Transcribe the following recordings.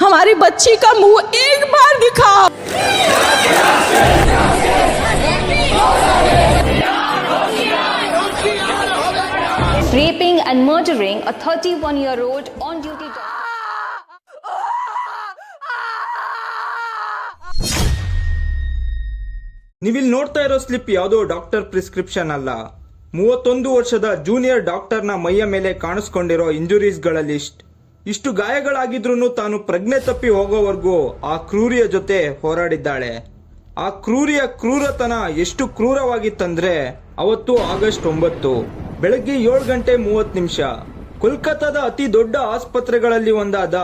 हमारी बच्ची का मुंह एक बार दिखाओ। Raping and murdering a 31-year-old on duty doctor. ನೀವಿಲ್ಲಿ ನೋಡ್ತಾ ಇರೋ ಸ್ಲಿಪ್ ಯಾವುದೋ ಡಾಕ್ಟರ್ ಪ್ರಿಸ್ಕ್ರಿಪ್ಷನ್ ಅಲ್ಲ. 31 ವರ್ಷದ ಜೂನಿಯರ್ ಡಾಕ್ಟರ್ನ ಮೈಯ ಮೇಲೆ ಕಾಣಿಸ್ಕೊಂಡಿರೋ ಇಂಜುರೀಸ್ಗಳ ಲಿಸ್ಟ್. ಇಷ್ಟು ಗಾಯಗಳಾಗಿದ್ರೂ ತಾನು ಪ್ರಜ್ಞೆ ತಪ್ಪಿ ಹೋಗೋವರೆಗೂ ಆ ಕ್ರೂರಿಯ ಜೊತೆ ಹೋರಾಡಿದ್ದಾಳೆ. ಆ ಕ್ರೂರಿಯ ಕ್ರೂರತನ ಎಷ್ಟು ಕ್ರೂರವಾಗಿತ್ತಂದ್ರೆ ಅವತ್ತು ಆಗಸ್ಟ್ 9 ಬೆಳಗ್ಗೆ 7:30 ಕೋಲ್ಕತ್ತಾದ ಅತಿ ದೊಡ್ಡ ಆಸ್ಪತ್ರೆಗಳಲ್ಲಿ ಒಂದಾದ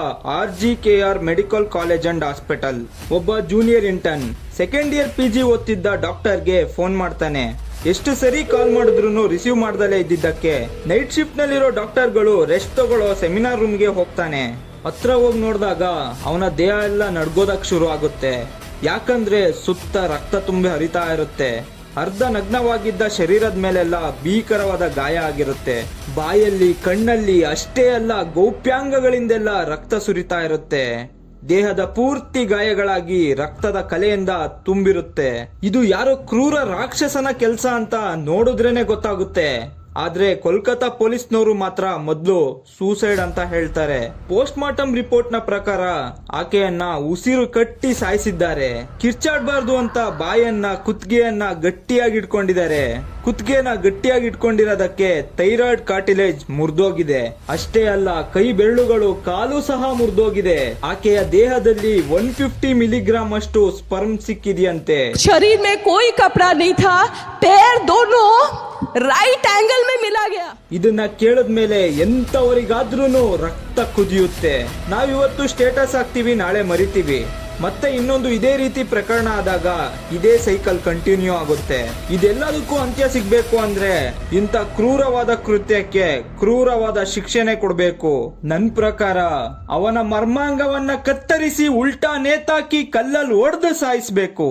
RGKR medical college and hospital ಒಬ್ಬ junior intern second year PG ಓದ್ತಿದ್ದ ಡಾಕ್ಟರ್ಗೆ ಫೋನ್ ಮಾಡ್ತಾನೆ. ಎಷ್ಟು ಸರಿ ಕಾಲ್ ಮಾಡಿದ್ರು ರಿಸೀವ್ ಮಾಡ್ದಲೇ ಇದ್ದಿದ್ದಕ್ಕೆ ನೈಟ್ ಶಿಫ್ಟ್ ನಲ್ಲಿರೋ ಡಾಕ್ಟರ್ಗಳು ರೆಸ್ಟ್ ತಗೊಳ್ಳೋ ಸೆಮಿನಾರ್ ರೂಮ್ಗೆ ಹೋಗ್ತಾನೆ. ಹತ್ರ ಹೋಗಿ ನೋಡಿದಾಗ ಅವನ ದೇಹ ಎಲ್ಲ ನಡ್ಗೋದಕ್ ಶುರು ಆಗುತ್ತೆ. ಯಾಕಂದ್ರೆ ಸುತ್ತ ರಕ್ತ ತುಂಬಿ ಹರಿತಾ ಇರುತ್ತೆ. ಅರ್ಧ ನಗ್ನವಾಗಿದ್ದ ಶರೀರದ ಮೇಲೆಲ್ಲ ಭೀಕರವಾದ ಗಾಯ ಆಗಿರುತ್ತೆ. ಬಾಯಲ್ಲಿ ಕಣ್ಣಲ್ಲಿ ಅಷ್ಟೇ ಅಲ್ಲ ಗೌಪ್ಯಾಂಗಗಳಿಂದೆಲ್ಲ ರಕ್ತ ಸುರಿತಾ ಇರುತ್ತೆ. ದೇಹದ ಪೂರ್ತಿ ಗಾಯಗಳಾಗಿ ರಕ್ತದ ಕಲೆಯಿಂದ ತುಂಬಿರುತ್ತೆ. ಇದು ಯಾರೋ ಕ್ರೂರ ರಾಕ್ಷಸನ ಕೆಲಸ ಅಂತ ನೋಡಿದ್ರೇನೆ ಗೊತ್ತಾಗುತ್ತೆ. ಆದ್ರೆ ಕೋಲ್ಕತ್ತಾ ಪೊಲೀಸ್ನವರು ಮಾತ್ರ ಮೊದಲು ಸೂಸೈಡ್ ಅಂತ ಹೇಳ್ತಾರೆ. ಪೋಸ್ಟ್ ಮಾರ್ಟಮ್ ರಿಪೋರ್ಟ್ ನ ಪ್ರಕಾರ ಆಕೆಯನ್ನ ಉಸಿರು ಕಟ್ಟಿ ಸಾಯಿಸಿದ್ದಾರೆ. ಕಿರ್ಚಾಡ್ಬಾರ್ದು ಅಂತ ಬಾಯನ್ನ ಕುತ್ತಿಗೆಯನ್ನ ಗಟ್ಟಿಯಾಗಿ ಇಟ್ಕೊಂಡಿದ್ದಾರೆ. ಕುತ್ತಿಗೆನ ಗಟ್ಟಿಯಾಗಿ ಇಟ್ಕೊಂಡಿರೋದಕ್ಕೆ ಥೈರಾಯ್ಡ್ ಕಾರ್ಟಿಲೇಜ್ ಮುರಿದೋಗಿದೆ. ಅಷ್ಟೇ ಅಲ್ಲ, ಕೈ ಬೆರಳುಗಳು ಕಾಲು ಸಹ ಮುರಿದೋಗಿದೆ. ಆಕೆಯ ದೇಹದಲ್ಲಿ 150 ಮಿಲಿಗ್ರಾಮ್ ಅಷ್ಟು ಸ್ಪರ್ಮ್ ಸಿಕ್ಕಿದೆಯಂತೆ. शरीर में कोई कपड़ा नहीं था, पैर दोनों राइट एंगल में मिला गया. ಇದನ್ನ ಕೇಳಿದ್ಮೇಲೆ ಎಂತವರಿಗಾದ್ರೂ ರಕ್ತ ಕುದಿಯುತ್ತೆ. ನಾವಿವತ್ತು ಸ್ಟೇಟಸ್ ಹಾಕ್ತಿವಿ, ನಾಳೆ ಮರಿತೀವಿ. ಮತ್ತೆ ಇನ್ನೊಂದು ಇದೇ ರೀತಿ ಪ್ರಕರಣ ಆದಾಗ ಇದೇ ಸೈಕಲ್ ಕಂಟಿನ್ಯೂ ಆಗುತ್ತೆ. ಇದೆಲ್ಲದಕ್ಕೂ ಅಂತ್ಯ ಸಿಗ್ಬೇಕು ಅಂದ್ರೆ ಇಂಥ ಕ್ರೂರವಾದ ಕೃತ್ಯಕ್ಕೆ ಕ್ರೂರವಾದ ಶಿಕ್ಷೆನೆ ಕೊಡ್ಬೇಕು. ನನ್ ಪ್ರಕಾರ ಅವನ ಮರ್ಮಾಂಗವನ್ನ ಕತ್ತರಿಸಿ ಉಲ್ಟಾ ನೇತಾಕಿ ಕಲ್ಲಲ್ಲಿ ಒಡೆದು ಸಾಯಿಸ್ಬೇಕು.